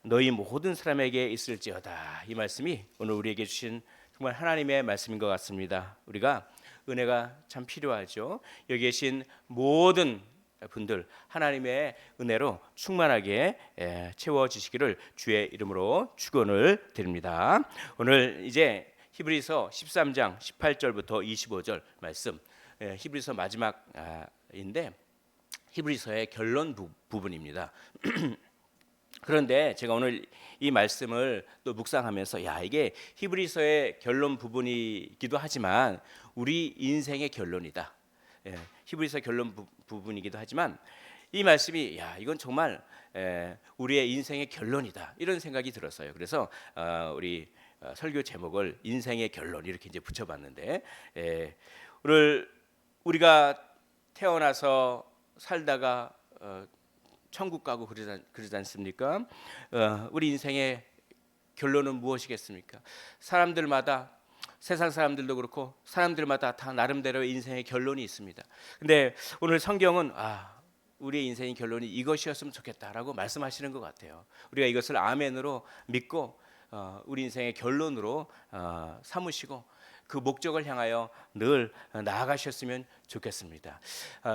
너희 모든 사람에게 있을지어다. 이 말씀이 오늘 우리에게 주신 정말 하나님의 말씀인 것 같습니다. 우리가 은혜가 참 필요하죠. 여기 계신 모든 분들 하나님의 은혜로 충만하게 채워지시기를 주의 이름으로 축원을 드립니다. 오늘 이제 히브리서 13장 18절부터 25절 말씀, 히브리서 마지막인데 히브리서의 결론 부분입니다. 그런데 제가 오늘 이 말씀을 또 묵상하면서 이게 히브리서의 결론 부분이기도 하지만 우리 인생의 결론이다. 히브리서 결론 부분이기도 하지만 이 말씀이 이건 정말 우리의 인생의 결론이다. 이런 생각이 들었어요. 그래서 우리 설교 제목을 인생의 결론 이렇게 이제 붙여봤는데 오늘 우리가 태어나서 살다가 천국 가고 그러지 않습니까? 우리 인생의 결론은 무엇이겠습니까? 사람들마다 세상 사람들도 그렇고 사람들마다 다 나름대로 인생의 결론이 있습니다. 근데 오늘 성경은 우리의 인생의 결론이 이것이었으면 좋겠다라고 말씀하시는 것 같아요. 우리가 이것을 아멘으로 믿고 우리 인생의 결론으로 삼으시고 그 목적을 향하여 늘 나아가셨으면 좋겠습니다.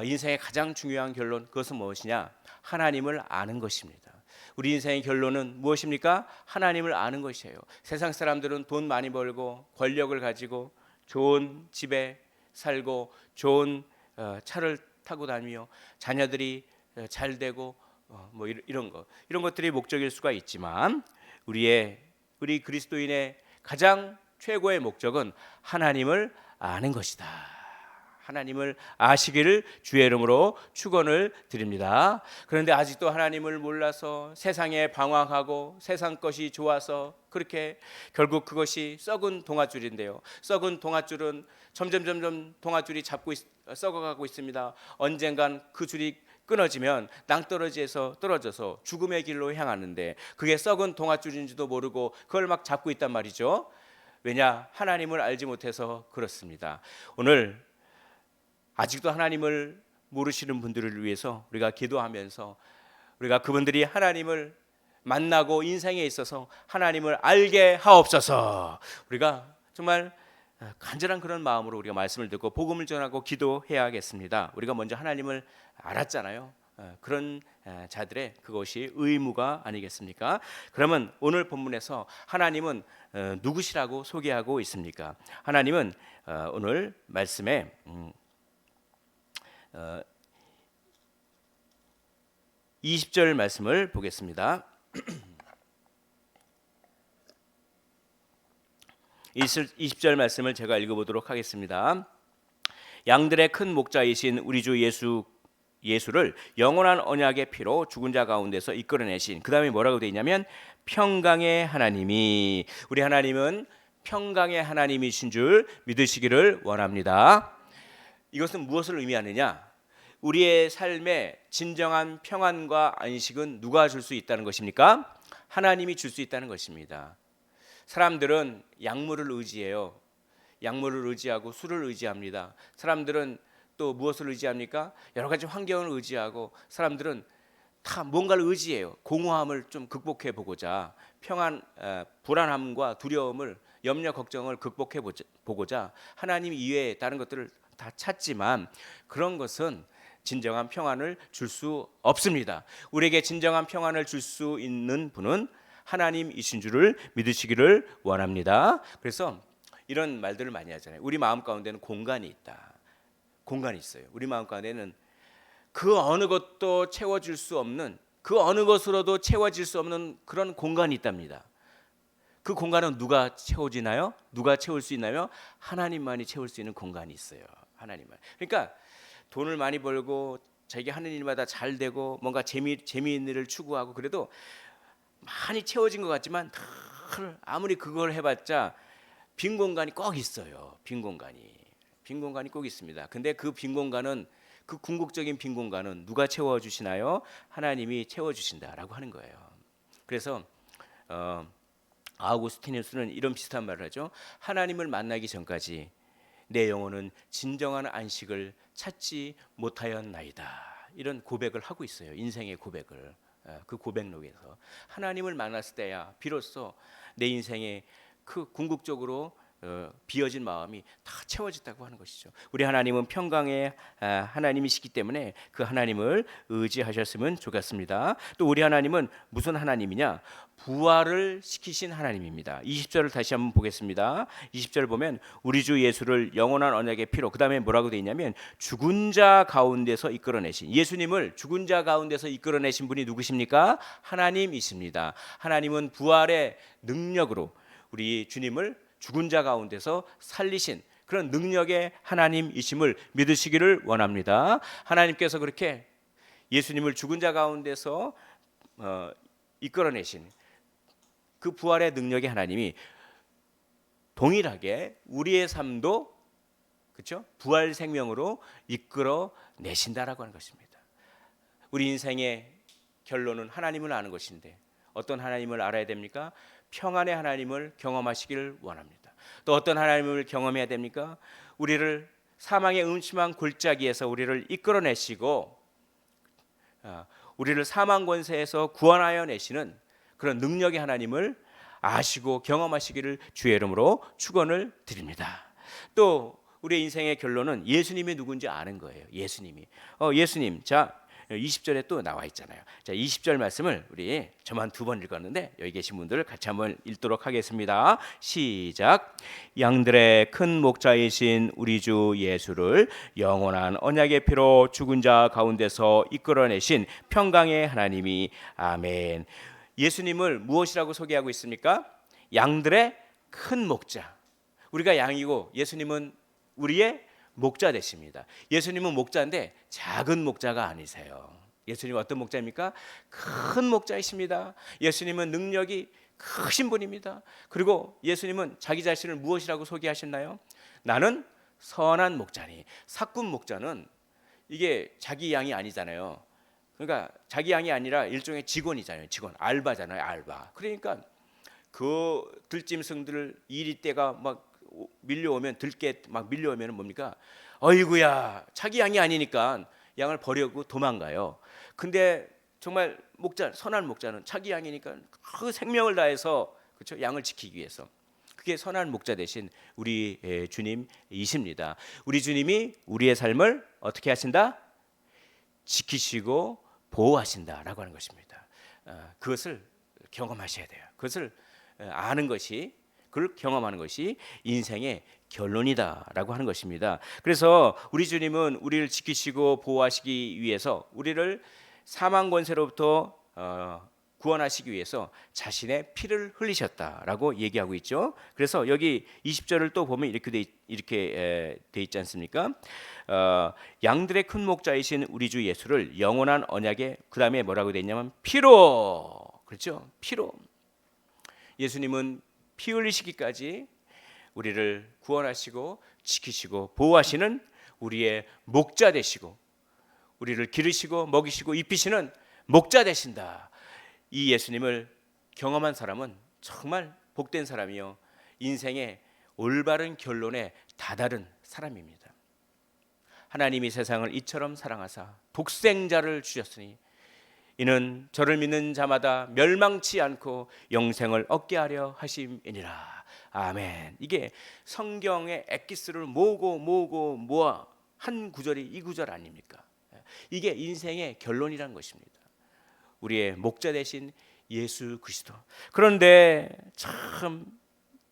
인생의 가장 중요한 결론, 그것은 무엇이냐? 하나님을 아는 것입니다. 우리 인생의 결론은 무엇입니까? 하나님을 아는 것이에요. 세상 사람들은 돈 많이 벌고 권력을 가지고 좋은 집에 살고 좋은 차를 타고 다니며 자녀들이 잘 되고 뭐 이런 것들이 목적일 수가 있지만 우리 그리스도인의 가장 최고의 목적은 하나님을 아는 것이다. 하나님을 아시기를 주의 이름으로 축원을 드립니다. 그런데 아직도 하나님을 몰라서 세상에 방황하고 세상 것이 좋아서 그렇게 결국 그것이 썩은 동아줄인데요. 썩은 동아줄은 점점 동아줄이 썩어가고 있습니다. 언젠간 그 줄이 끊어지면 낭떠러지에서 떨어져서 죽음의 길로 향하는데 그게 썩은 동아줄인지도 모르고 그걸 막 잡고 있단 말이죠. 왜냐? 하나님을 알지 못해서 그렇습니다. 오늘 아직도 하나님을 모르시는 분들을 위해서 우리가 기도하면서 우리가 그분들이 하나님을 만나고 인생에 있어서 하나님을 알게 하옵소서. 우리가 정말 간절한 그런 마음으로 우리가 말씀을 듣고 복음을 전하고 기도해야겠습니다. 우리가 먼저 하나님을 알았잖아요. 그런 자들의 그것이 의무가 아니겠습니까? 그러면 오늘 본문에서 하나님은 누구시라고 소개하고 있습니까? 하나님은 오늘 말씀에 20절 말씀을 보겠습니다. 20절 말씀을 제가 읽어보도록 하겠습니다. 양들의 큰 목자이신 우리 주 예수를 영원한 언약의 피로 죽은 자 가운데서 이끌어내신, 그 다음에 뭐라고 되어 있냐면 평강의 하나님이, 우리 하나님은 평강의 하나님이신 줄 믿으시기를 원합니다. 이것은 무엇을 의미하느냐? 우리의 삶에 진정한 평안과 안식은 누가 줄 수 있다는 것입니까? 하나님이 줄 수 있다는 것입니다. 사람들은 약물을 의지해요. 약물을 의지하고 술을 의지합니다. 사람들은 또 무엇을 의지합니까? 여러 가지 환경을 의지하고 사람들은 다 뭔가를 의지해요. 공허함을 좀 극복해 보고자, 불안함과 두려움을, 염려, 걱정을 극복해 보고자 하나님 이외에 다른 것들을 다 찾지만 그런 것은 진정한 평안을 줄 수 없습니다. 우리에게 진정한 평안을 줄 수 있는 분은 하나님이신 줄을 믿으시기를 원합니다. 그래서 이런 말들을 많이 하잖아요. 우리 마음 가운데는 공간이 있다. 공간이 있어요. 우리 마음 가운데는 그 어느 것도 채워질 수 없는, 그 어느 것으로도 채워질 수 없는 그런 공간이 있답니다. 그 공간은 누가 채워지나요? 누가 채울 수 있나요? 하나님만이 채울 수 있는 공간이 있어요. 하나님만. 그러니까 돈을 많이 벌고 자기가 하는 일마다 잘 되고 뭔가 재미있는 일을 추구하고 그래도 많이 채워진 것 같지만 아무리 그걸 해봤자 빈 공간이 꼭 있어요. 빈 공간이 꼭 있습니다. 근데 그 빈 공간은, 그 궁극적인 빈 공간은 누가 채워주시나요? 하나님이 채워주신다라고 하는 거예요. 그래서 아우구스티누스는 이런 비슷한 말을 하죠. 하나님을 만나기 전까지 내 영혼은 진정한 안식을 찾지 못하였나이다. 이런 고백을 하고 있어요. 인생의 고백을. 그 고백록에서 하나님을 만났을 때야 비로소 내 인생에 그 궁극적으로 비어진 마음이 다 채워졌다고 하는 것이죠. 우리 하나님은 평강의 하나님이시기 때문에 그 하나님을 의지하셨으면 좋겠습니다. 또 우리 하나님은 무슨 하나님이냐? 부활을 시키신 하나님입니다. 20절을 다시 한번 보겠습니다. 20절 보면 우리 주 예수를 영원한 언약의 피로, 그 다음에 뭐라고 되어 있냐면 죽은 자 가운데서 이끌어내신, 예수님을 죽은 자 가운데서 이끌어내신 분이 누구십니까? 하나님이십니다. 하나님은 부활의 능력으로 우리 주님을 죽은 자 가운데서 살리신 그런 능력의 하나님이심을 믿으시기를 원합니다. 하나님께서 그렇게 예수님을 죽은 자 가운데서 이끌어내신 그 부활의 능력의 하나님이 동일하게 우리의 삶도 그렇죠? 부활 생명으로 이끌어 내신다라고 하는 것입니다. 우리 인생의 결론은 하나님을 아는 것인데 어떤 하나님을 알아야 됩니까? 평안의 하나님을 경험하시기를 원합니다. 또 어떤 하나님을 경험해야 됩니까? 우리를 사망의 음침한 골짜기에서 우리를 이끌어내시고 우리를 사망 권세에서 구원하여 내시는 그런 능력의 하나님을 아시고 경험하시기를 주의 이름으로 축원을 드립니다. 또 우리의 인생의 결론은 예수님이 누군지 아는 거예요. 예수님. 자, 20절에 또 나와 있잖아요. 자, 20절 말씀을 우리 저만 2번 읽었는데 여기 계신 분들 같이 한번 읽도록 하겠습니다. 시작. 양들의 큰 목자이신 우리 주 예수를 영원한 언약의 피로 죽은 자 가운데서 이끌어내신 평강의 하나님이 아멘. 예수님을 무엇이라고 소개하고 있습니까? 양들의 큰 목자. 우리가 양이고 예수님은 우리의 목자 되십니다. 예수님은 목자인데 작은 목자가 아니세요. 예수님 어떤 목자입니까? 큰 목자이십니다. 예수님은 능력이 크신 분입니다. 그리고 예수님은 자기 자신을 무엇이라고 소개하셨나요? 나는 선한 목자니. 사꾼 목자는 이게 자기 양이 아니잖아요. 그러니까 자기 양이 아니라 일종의 직원이잖아요. 직원, 알바잖아요. 알바. 그러니까 그 들짐승들 이리 때가 막 밀려오면 들깨 막 밀려오면 뭡니까? 어이구야, 자기 양이 아니니까 양을 버리고 도망가요. 근데 정말 목자, 선한 목자는 자기 양이니까 그 생명을 다해서 그렇죠? 양을 지키기 위해서. 그게 선한 목자 되신 우리 주님이십니다. 우리 주님이 우리의 삶을 어떻게 하신다? 지키시고 보호하신다라고 하는 것입니다. 그것을 경험하셔야 돼요. 그것을 아는 것이, 그걸 경험하는 것이 인생의 결론이다라고 하는 것입니다. 그래서 우리 주님은 우리를 지키시고 보호하시기 위해서 우리를 사망 권세로부터 구원하시기 위해서 자신의 피를 흘리셨다라고 얘기하고 있죠. 그래서 여기 20절을 또 보면 이렇게 돼 있지 않습니까? 양들의 큰 목자이신 우리 주 예수를 영원한 언약의, 그 다음에 뭐라고 돼 있냐면 피로, 그렇죠? 피로. 예수님은 피 흘리시기까지 우리를 구원하시고 지키시고 보호하시는 우리의 목자 되시고 우리를 기르시고 먹이시고 입히시는 목자 되신다. 이 예수님을 경험한 사람은 정말 복된 사람이요, 인생의 올바른 결론에 다다른 사람입니다. 하나님이 세상을 이처럼 사랑하사 독생자를 주셨으니 이는 저를 믿는 자마다 멸망치 않고 영생을 얻게 하려 하심이니라. 아멘. 이게 성경의 엑기스를 모으고 모아 한 구절이 이 구절 아닙니까? 이게 인생의 결론이라는 것입니다. 우리의 목자 되신 예수 그리스도. 그런데 참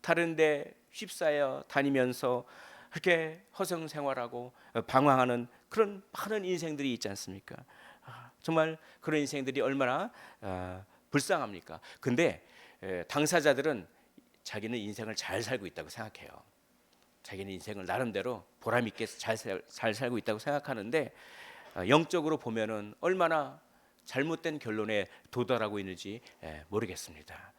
다른데 휩싸여 다니면서 그렇게 허송 생활하고 방황하는 그런 많은 인생들이 있지 않습니까? 정말 그런 인생들이 얼마나 불쌍합니까? 근데 당사자들은 자기는 인생을 잘 살고 있다고 생각해요. 자기는 인생을 나름대로 보람 있게 잘 살고 있다고 생각하는데 영적으로 보면은 얼마나 잘못된 결론에 도달하고 있는지 모르겠습니다.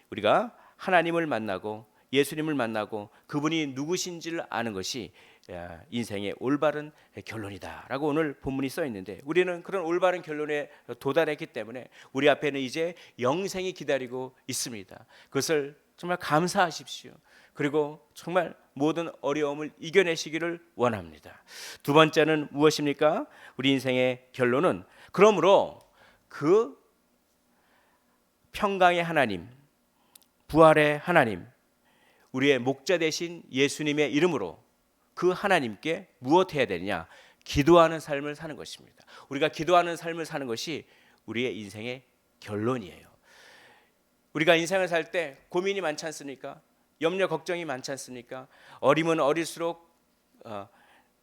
우리가 하나님을 만나고 예수님을 만나고 그분이 누구신지를 아는 것이 인생의 올바른 결론이다라고 오늘 본문이 써 있는데, 우리는 그런 올바른 결론에 도달했기 때문에 우리 앞에는 이제 영생이 기다리고 있습니다. 그것을 정말 감사하십시오. 그리고 정말 모든 어려움을 이겨내시기를 원합니다. 두 번째는 무엇입니까? 우리 인생의 결론은 그러므로 그 평강의 하나님, 부활의 하나님, 우리의 목자 되신 예수님의 이름으로 그 하나님께 무엇 해야 되느냐? 기도하는 삶을 사는 것입니다. 우리가 기도하는 삶을 사는 것이 우리의 인생의 결론이에요. 우리가 인생을 살 때 고민이 많지 않습니까? 염려 걱정이 많지 않습니까? 어리면 어릴수록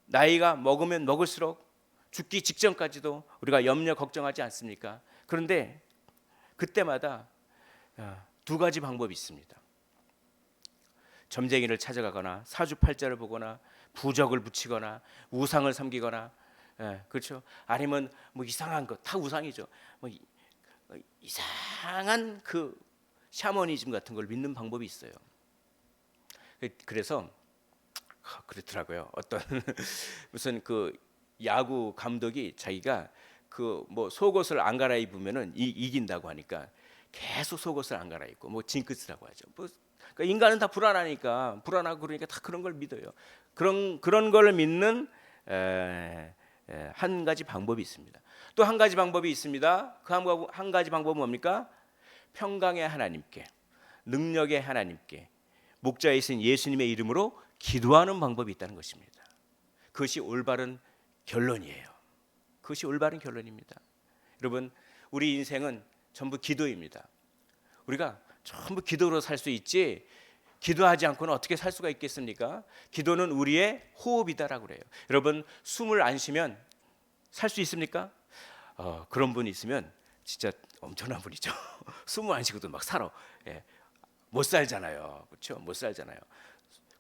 나이가 먹으면 먹을수록 죽기 직전까지도 우리가 염려 걱정하지 않습니까? 그런데 그때마다 두 가지 방법이 있습니다. 점쟁이를 찾아가거나 사주팔자를 보거나 부적을 붙이거나 우상을 섬기거나, 그렇죠? 아니면 뭐 이상한 거, 다 우상이죠. 뭐 이상한 그 샤머니즘 같은 걸 믿는 방법이 있어요. 그래서 그렇더라고요. 어떤 무슨 그 야구 감독이 자기가 그 뭐 속옷을 안 갈아입으면은 이긴다고 하니까 계속 속옷을 안 갈아입고, 뭐 징크스라고 하죠. 뭐 그러니까 인간은 다 불안하니까, 불안하고 그러니까 다 그런 걸 믿어요. 그런 걸 믿는 한 가지 방법이 있습니다. 또 한 가지 방법이 있습니다. 그 한 가지 방법은 뭡니까? 평강의 하나님께, 능력의 하나님께, 목자이신 예수님의 이름으로 기도하는 방법이 있다는 것입니다. 그것이 올바른 결론이에요. 그것이 올바른 결론입니다. 여러분, 우리 인생은 전부 기도입니다. 우리가 전부 기도로 살 수 있지, 기도하지 않고는 어떻게 살 수가 있겠습니까? 기도는 우리의 호흡이다라고 그래요. 여러분, 숨을 안 쉬면 살 수 있습니까? 그런 분이 있으면 진짜 엄청난 분이죠. 숨을 안 쉬고도 막 살아. 못 살잖아요. 그렇죠? 못 살잖아요.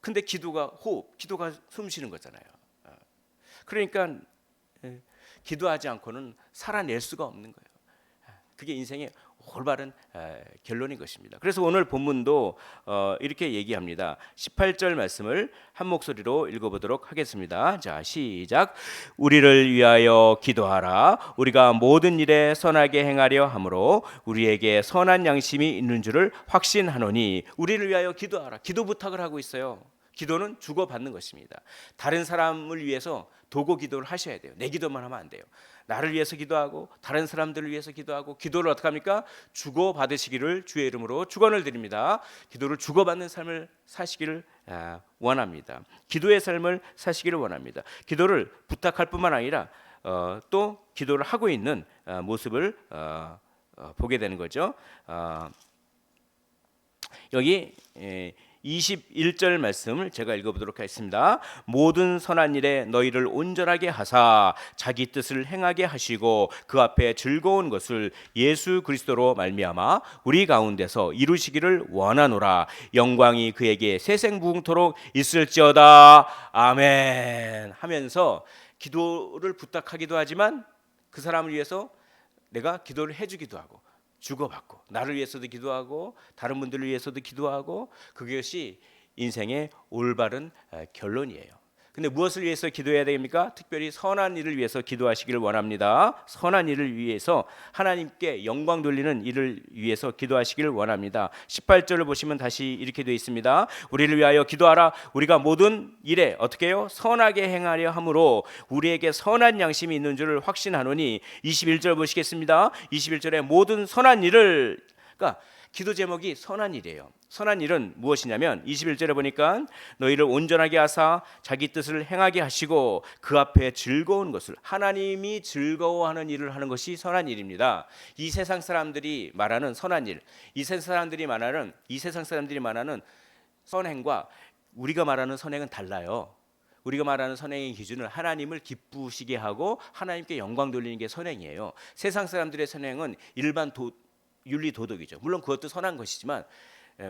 근데 기도가 호흡, 기도가 숨 쉬는 거잖아요. 그러니까 기도하지 않고는 살아낼 수가 없는 거예요. 그게 인생의 올바른 결론인 것입니다. 그래서 오늘 본문도 이렇게 얘기합니다. 18절 말씀을 한 목소리로 읽어보도록 하겠습니다. 자, 시작. 우리를 위하여 기도하라. 우리가 모든 일에 선하게 행하려 함으로 우리에게 선한 양심이 있는 줄을 확신하노니. 우리를 위하여 기도하라. 기도 부탁을 하고 있어요. 기도는 주고받는 것입니다. 다른 사람을 위해서 도구 기도를 하셔야 돼요. 내 기도만 하면 안 돼요. 나를 위해서 기도하고 다른 사람들을 위해서 기도하고, 기도를 어떻게 합니까? 주고받으시기를 주의 이름으로 축원을 드립니다. 기도를 주고받는 삶을 사시기를 원합니다. 기도의 삶을 사시기를 원합니다. 기도를 부탁할 뿐만 아니라 또 기도를 하고 있는 모습을 보게 되는 거죠. 여기 21절 말씀을 제가 읽어보도록 하겠습니다. 모든 선한 일에 너희를 온전하게 하사 자기 뜻을 행하게 하시고 그 앞에 즐거운 것을 예수 그리스도로 말미암아 우리 가운데서 이루시기를 원하노라. 영광이 그에게 세생부흥토록 있을지어다. 아멘. 하면서 기도를 부탁하기도 하지만 그 사람을 위해서 내가 기도를 해주기도 하고, 주고받고, 나를 위해서도 기도하고 다른 분들을 위해서도 기도하고, 그것이 인생의 올바른 결론이에요. 근데 무엇을 위해서 기도해야 됩니까? 특별히 선한 일을 위해서 기도하시기를 원합니다. 선한 일을 위해서, 하나님께 영광 돌리는 일을 위해서 기도하시기를 원합니다. 18절을 보시면 다시 이렇게 되어 있습니다. 우리를 위하여 기도하라. 우리가 모든 일에 어떻게 해요? 선하게 행하려 함으로 우리에게 선한 양심이 있는 줄을 확신하노니. 21절 보시겠습니다. 21절에 모든 선한 일을, 그러니까 기도 제목이 선한 일이에요. 선한 일은 무엇이냐면 21절에 보니까 너희를 온전하게 하사 자기 뜻을 행하게 하시고 그 앞에 즐거운 것을, 하나님이 즐거워하는 일을 하는 것이 선한 일입니다. 이 세상 사람들이 말하는 선한 일, 이 세상 사람들이 말하는 선행과 우리가 말하는 선행은 달라요. 우리가 말하는 선행의 기준은 하나님을 기쁘시게 하고 하나님께 영광 돌리는 게 선행이에요. 세상 사람들의 선행은 일반 윤리 도덕이죠. 물론 그것도 선한 것이지만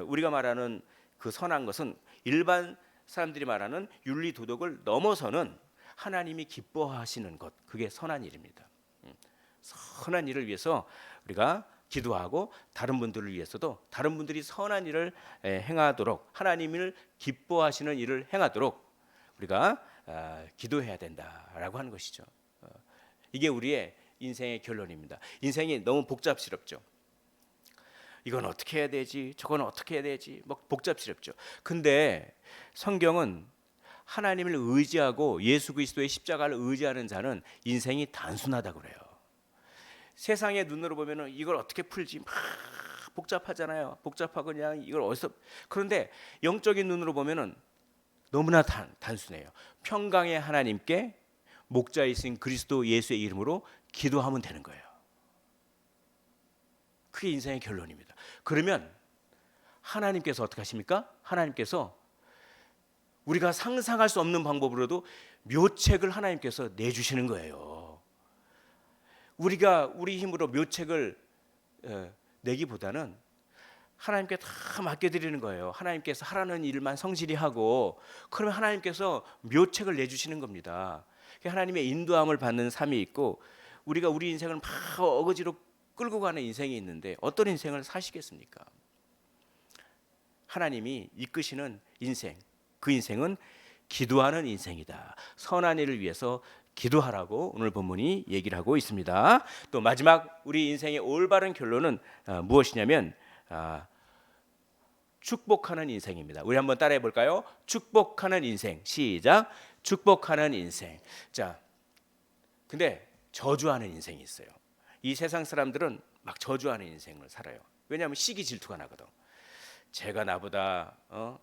우리가 말하는 그 선한 것은 일반 사람들이 말하는 윤리 도덕을 넘어서는 하나님이 기뻐하시는 것, 그게 선한 일입니다. 선한 일을 위해서 우리가 기도하고 다른 분들을 위해서도 다른 분들이 선한 일을 행하도록, 하나님을 기뻐하시는 일을 행하도록 우리가 기도해야 된다라고 하는 것이죠. 이게 우리의 인생의 결론입니다. 인생이 너무 복잡스럽죠. 이건 어떻게 해야 되지? 저건 어떻게 해야 되지? 막 복잡스럽죠. 근데 성경은 하나님을 의지하고 예수 그리스도의 십자가를 의지하는 자는 인생이 단순하다고 그래요. 세상의 눈으로 보면은 이걸 어떻게 풀지 막 복잡하잖아요. 복잡하고 그냥 이걸 어디서, 그런데 영적인 눈으로 보면은 너무나 단순해요. 평강의 하나님께 목자이신 그리스도 예수의 이름으로 기도하면 되는 거예요. 그게 인생의 결론입니다. 그러면 하나님께서 어떻게 하십니까? 하나님께서 우리가 상상할 수 없는 방법으로도 묘책을 하나님께서 내주시는 거예요. 우리가 우리 힘으로 묘책을 내기보다는 하나님께 다 맡겨드리는 거예요. 하나님께서 하라는 일만 성실히 하고, 그러면 하나님께서 묘책을 내주시는 겁니다. 하나님의 인도함을 받는 삶이 있고, 우리가 우리 인생을 막 어거지로 끌고 가는 인생이 있는데 어떤 인생을 사시겠습니까? 하나님이 이끄시는 인생, 그 인생은 기도하는 인생이다. 선한 일을 위해서 기도하라고 오늘 본문이 얘기를 하고 있습니다. 또 마지막 우리 인생의 올바른 결론은 무엇이냐면 축복하는 인생입니다. 우리 한번 따라해 볼까요? 축복하는 인생. 시작. 축복하는 인생. 자, 근데 저주하는 인생이 있어요. 이 세상 사람들은 막 저주하는 인생을 살아요. 왜냐하면 시기 질투가 나거든. 제가 나보다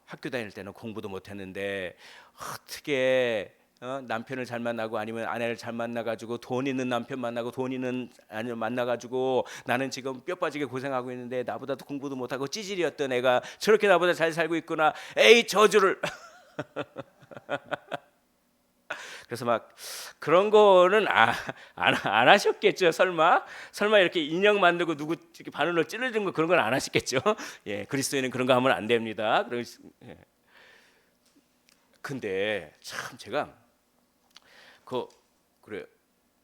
학교 다닐 때는 공부도 못했는데 어떻게 남편을 잘 만나고 아니면 아내를 잘 만나가지고 돈 있는 남편 만나고 돈 있는 아내 만나가지고 나는 지금 뼈 빠지게 고생하고 있는데 나보다도 공부도 못하고 찌질이었던 애가 저렇게 나보다 잘 살고 있구나. 에이 저주를. 그래서 막 그런 거는 안 하셨겠죠. 설마 이렇게 인형 만들고 누구 이렇게 바늘로 찌르는 거 그런 건 안 하시겠죠. 예, 그리스도인은 그런 거 하면 안 됩니다. 예. 근데 참 제가 그래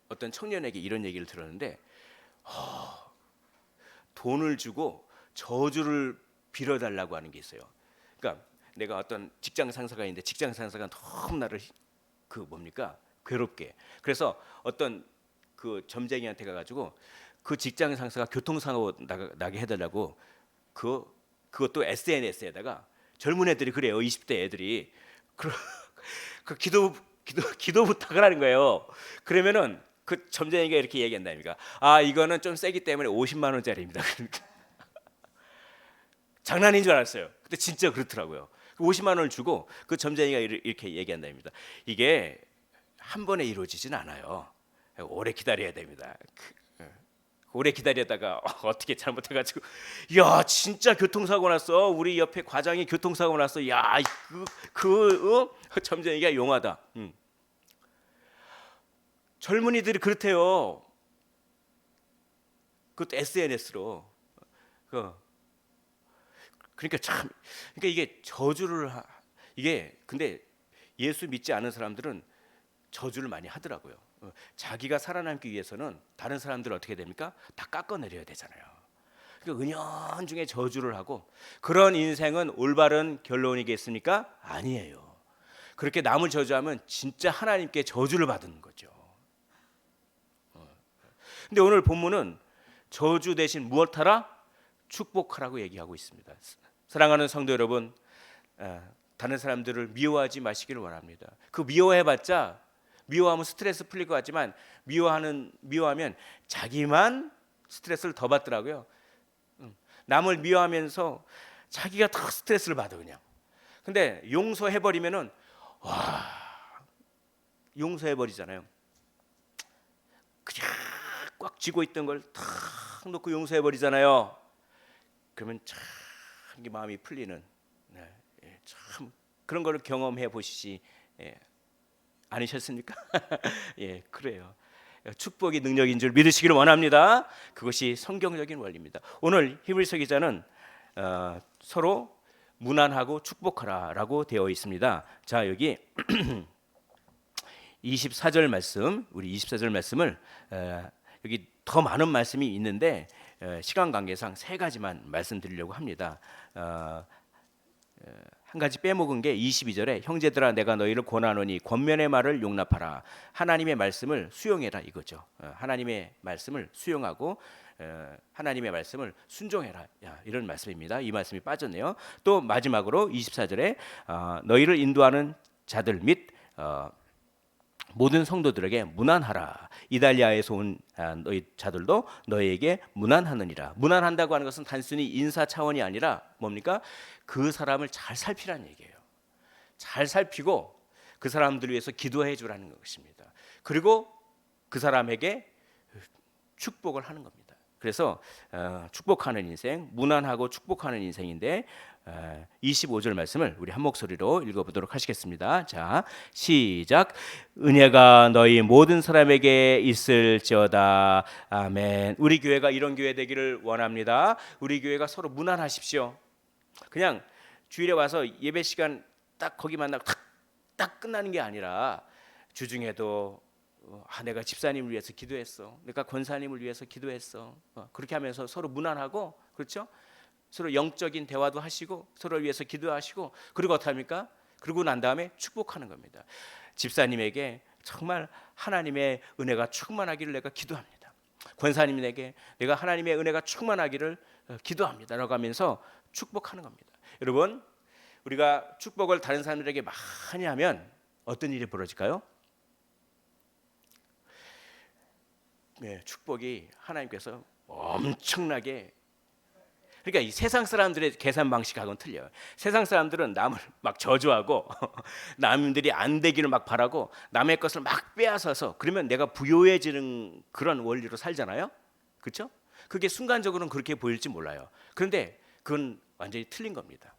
어떤 청년에게 이런 얘기를 들었는데 돈을 주고 저주를 빌어달라고 하는 게 있어요. 그러니까 내가 어떤 직장 상사가 있는데 직장 상사가 너무 나를 괴롭게. 그래서 어떤 그 점쟁이한테 가가지고 그 직장 상사가 교통사고 나게 해달라고 그것도 SNS에다가 젊은 애들이 그래요. 20대 애들이 그 기도 부탁을 하는 거예요. 그러면은 그 점쟁이가 이렇게 얘기한다니까. 이거는 좀 세기 때문에 50만 원짜리입니다. 그러니까 장난인 줄 알았어요. 근데 진짜 그렇더라고요. 50만 원을 주고 그 점쟁이가 이렇게 얘기한답니다. 이게 한 번에 이루어지진 않아요. 오래 기다려야 됩니다. 오래 기다리다가 어떻게 잘못해가지고 야 진짜 교통사고 났어. 우리 옆에 과장이 교통사고 났어. 야 점쟁이가 용하다. 젊은이들이 그것도 SNS로. 그러니까 이게 저주를 근데 예수 믿지 않은 사람들은 저주를 많이 하더라고요. 자기가 살아남기 위해서는 다른 사람들을 어떻게 됩니까? 다 깎아내려야 되잖아요. 그러니까 은연중에 저주를 하고, 그런 인생은 올바른 결론이겠습니까? 아니에요. 그렇게 남을 저주하면 진짜 하나님께 저주를 받는 거죠. 근데 오늘 본문은 저주 대신 무엇하라? 축복하라고 얘기하고 있습니다. 사랑하는 성도 여러분, 다른 사람들을 미워하지 마시기를 원합니다. 그 미워해봤자 미워하면 스트레스 풀릴 것 같지만 미워하면 자기만 스트레스를 더 받더라고요. 남을 미워하면서 자기가 더 스트레스를 받아 그냥. 근데 용서해버리면은 용서해버리잖아요. 그냥 꽉 쥐고 있던 걸 탁 놓고 용서해버리잖아요. 그러면 참 이게 마음이 풀리는, 참 그런 거를 경험해 보시지 않으셨습니까? 예, 그래요. 축복이 능력인 줄 믿으시기를 원합니다. 그것이 성경적인 원리입니다. 오늘 히브리서 기자는 서로 무난하고 축복하라라고 되어 있습니다. 자, 여기 24절 말씀, 우리 24절 말씀을 여기 더 많은 말씀이 있는데 시간 관계상 세 가지만 말씀드리려고 합니다. 한 가지 빼먹은 게 22절에 형제들아 내가 너희를 권하노니 권면의 말을 용납하라. 하나님의 말씀을 수용해라 이거죠. 하나님의 말씀을 수용하고 하나님의 말씀을 순종해라. 이런 말씀입니다. 이 말씀이 빠졌네요. 또 마지막으로 24절에 너희를 인도하는 자들 및 모든 성도들에게 문안하라. 이달리아에서 온 너희 자들도 너희에게 문안하느니라. 문안한다고 하는 것은 단순히 인사 차원이 아니라 뭡니까? 그 사람을 잘 살피라는 얘기예요. 잘 살피고 그 사람들을 위해서 기도해 주라는 것입니다. 그리고 그 사람에게 축복을 하는 겁니다. 그래서 축복하는 인생, 문안하고 축복하는 인생인데 25절 말씀을 우리 한 목소리로 읽어보도록 하시겠습니다. 자, 시작. 은혜가 너희 모든 사람에게 있을지어다. 아멘. 우리 교회가 이런 교회 되기를 원합니다. 우리 교회가 서로 문안하십시오. 그냥 주일에 와서 예배 시간 딱 거기 만나고 딱 끝나는 게 아니라 주중에도 내가 집사님을 위해서 기도했어. 내가 권사님을 위해서 기도했어. 그렇게 하면서 서로 문안하고, 그렇죠? 서로 영적인 대화도 하시고 서로를 위해서 기도하시고, 그리고 어떻게 합니까? 그러고 난 다음에 축복하는 겁니다. 집사님에게 정말 하나님의 은혜가 충만하기를 내가 기도합니다. 권사님에게 내가 하나님의 은혜가 충만하기를 기도합니다 라고 하면서 축복하는 겁니다. 여러분, 우리가 축복을 다른 사람들에게 많이 하면 어떤 일이 벌어질까요? 네, 축복이 하나님께서 엄청나게, 그러니까 이 세상 사람들의 계산 방식하고는 틀려요. 세상 사람들은 남을 막 저주하고 남들이 안 되기를 막 바라고 남의 것을 막 빼앗아서, 그러면 내가 부유해지는 그런 원리로 살잖아요. 그렇죠? 그게 순간적으로는 그렇게 보일지 몰라요. 그런데 그건 완전히 틀린 겁니다.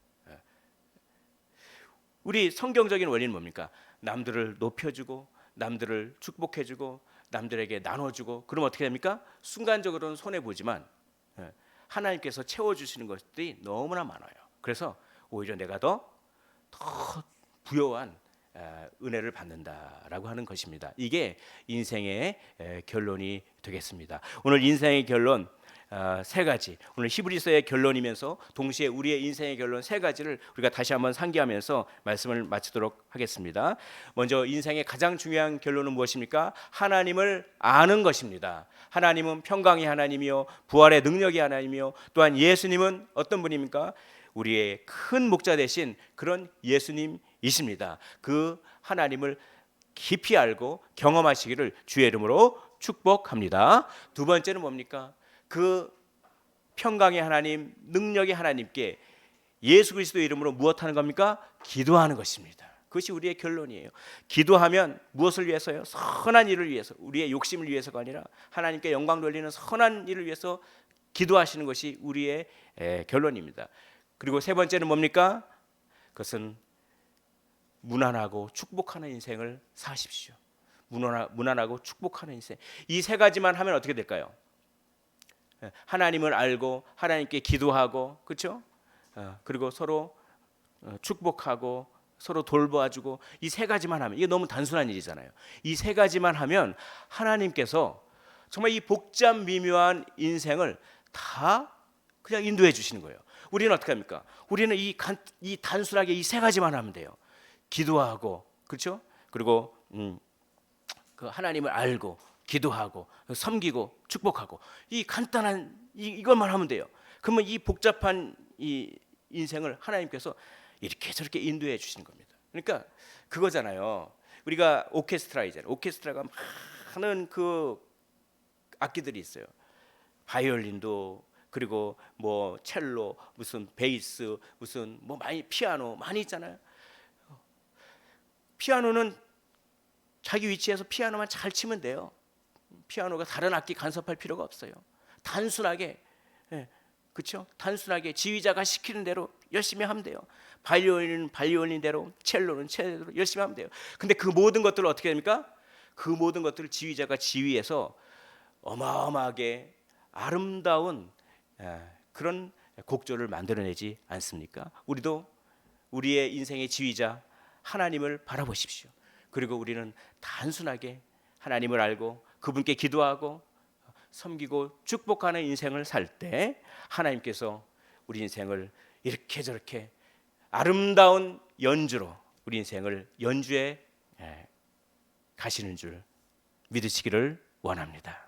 우리 성경적인 원리는 뭡니까? 남들을 높여주고 남들을 축복해주고 남들에게 나눠주고, 그럼 어떻게 됩니까? 순간적으로는 손해보지만 하나님께서 채워주시는 것들이 너무나 많아요. 그래서 오히려 내가 더 부요한 은혜를 받는다라고 하는 것입니다. 이게 인생의 결론이 되겠습니다. 오늘 인생의 결론 세 가지, 오늘 히브리서의 결론이면서 동시에 우리의 인생의 결론 세 가지를 우리가 다시 한번 상기하면서 말씀을 마치도록 하겠습니다. 먼저 인생의 가장 중요한 결론은 무엇입니까? 하나님을 아는 것입니다. 하나님은 평강의 하나님이요 부활의 능력의 하나님이요, 또한 예수님은 어떤 분입니까? 우리의 큰 목자 되신 그런 예수님이십니다. 그 하나님을 깊이 알고 경험하시기를 주의 이름으로 축복합니다. 두 번째는 뭡니까? 그 평강의 하나님, 능력의 하나님께 예수 그리스도의 이름으로 무엇하는 겁니까? 기도하는 것입니다. 그것이 우리의 결론이에요. 기도하면 무엇을 위해서요? 선한 일을 위해서, 우리의 욕심을 위해서가 아니라 하나님께 영광 돌리는 선한 일을 위해서 기도하시는 것이 우리의 결론입니다. 그리고 세 번째는 뭡니까? 그것은 무난하고 축복하는 인생을 사십시오. 무난하고 축복하는 인생. 이 세 가지만 하면 어떻게 될까요? 하나님을 알고 하나님께 기도하고, 그렇죠? 그리고 서로 축복하고 서로 돌봐주고, 이 세 가지만 하면, 이게 너무 단순한 일이잖아요. 이 세 가지만 하면 하나님께서 정말 이 복잡 미묘한 인생을 다 그냥 인도해 주시는 거예요. 우리는 어떻게 합니까? 우리는 이 단순하게 이 세 가지만 하면 돼요. 기도하고, 그렇죠? 그리고 그 하나님을 알고 기도하고 섬기고 축복하고, 이 간단한 이것만 하면 돼요. 그러면 이 복잡한 이 인생을 하나님께서 이렇게 저렇게 인도해 주시는 겁니다. 그러니까 그거잖아요. 우리가 오케스트라이잖아요. 오케스트라가 많은 그 악기들이 있어요. 바이올린도, 그리고 뭐 첼로, 무슨 베이스, 무슨 뭐 많이, 피아노 많이 있잖아요. 피아노는 자기 위치에서 피아노만 잘 치면 돼요. 피아노가 다른 악기 간섭할 필요가 없어요. 단순하게, 그렇죠? 단순하게 지휘자가 시키는 대로 열심히 하면 돼요. 바이올린은 바이올린대로, 첼로는 첼로대로 열심히 하면 돼요. 근데 그 모든 것들을 어떻게 됩니까? 그 모든 것들을 지휘자가 지휘해서 어마어마하게 아름다운 그런 곡조를 만들어내지 않습니까? 우리도 우리의 인생의 지휘자 하나님을 바라보십시오. 그리고 우리는 단순하게 하나님을 알고 그분께 기도하고 섬기고 축복하는 인생을 살 때 하나님께서 우리 인생을 이렇게 저렇게 아름다운 연주로 우리 인생을 연주해 가시는 줄 믿으시기를 원합니다.